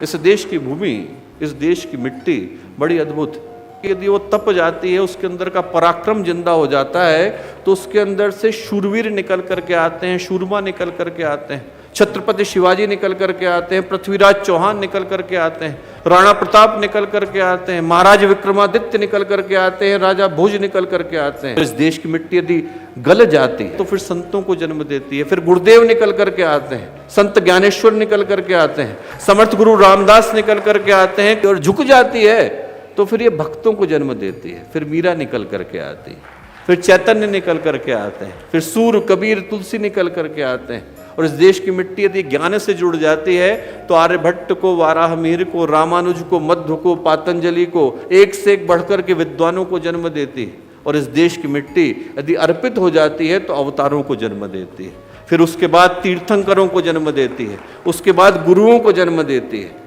इस देश की भूमि, इस देश की मिट्टी बड़ी अद्भुत है। यदि वो तप जाती है, उसके अंदर का पराक्रम जिंदा हो जाता है, तो उसके अंदर से शूरवीर निकल करके आते हैं, शूरमा निकल करके आते हैं, छत्रपति शिवाजी निकल करके आते हैं, पृथ्वीराज चौहान निकल करके आते हैं, राणा प्रताप निकल करके आते हैं, महाराज विक्रमादित्य निकल करके आते हैं, राजा भोज निकल करके आते हैं। इस देश की मिट्टी यदि गल जाती है तो फिर संतों को जन्म देती है। फिर गुरुदेव निकल करके आते हैं, संत ज्ञानेश्वर निकल करके आते हैं, समर्थ गुरु रामदास निकल करके आते हैं और झुक जाती है तो फिर ये भक्तों को जन्म देती है। फिर मीरा निकल करके आती है, फिर चैतन्य निकल करके आते हैं, फिर सूर कबीर तुलसी निकल करके आते हैं। और इस देश की मिट्टी यदि ज्ञान से जुड़ जाती है तो आर्यभट्ट को, वाराहमिहिर को, रामानुज को, मध्व को, पातंजलि को, एक से एक बढ़कर के विद्वानों को जन्म देती है। और इस देश की मिट्टी यदि अर्पित हो जाती है तो अवतारों को जन्म देती है। फिर उसके बाद तीर्थंकरों को जन्म देती है, उसके बाद गुरुओं को जन्म देती है।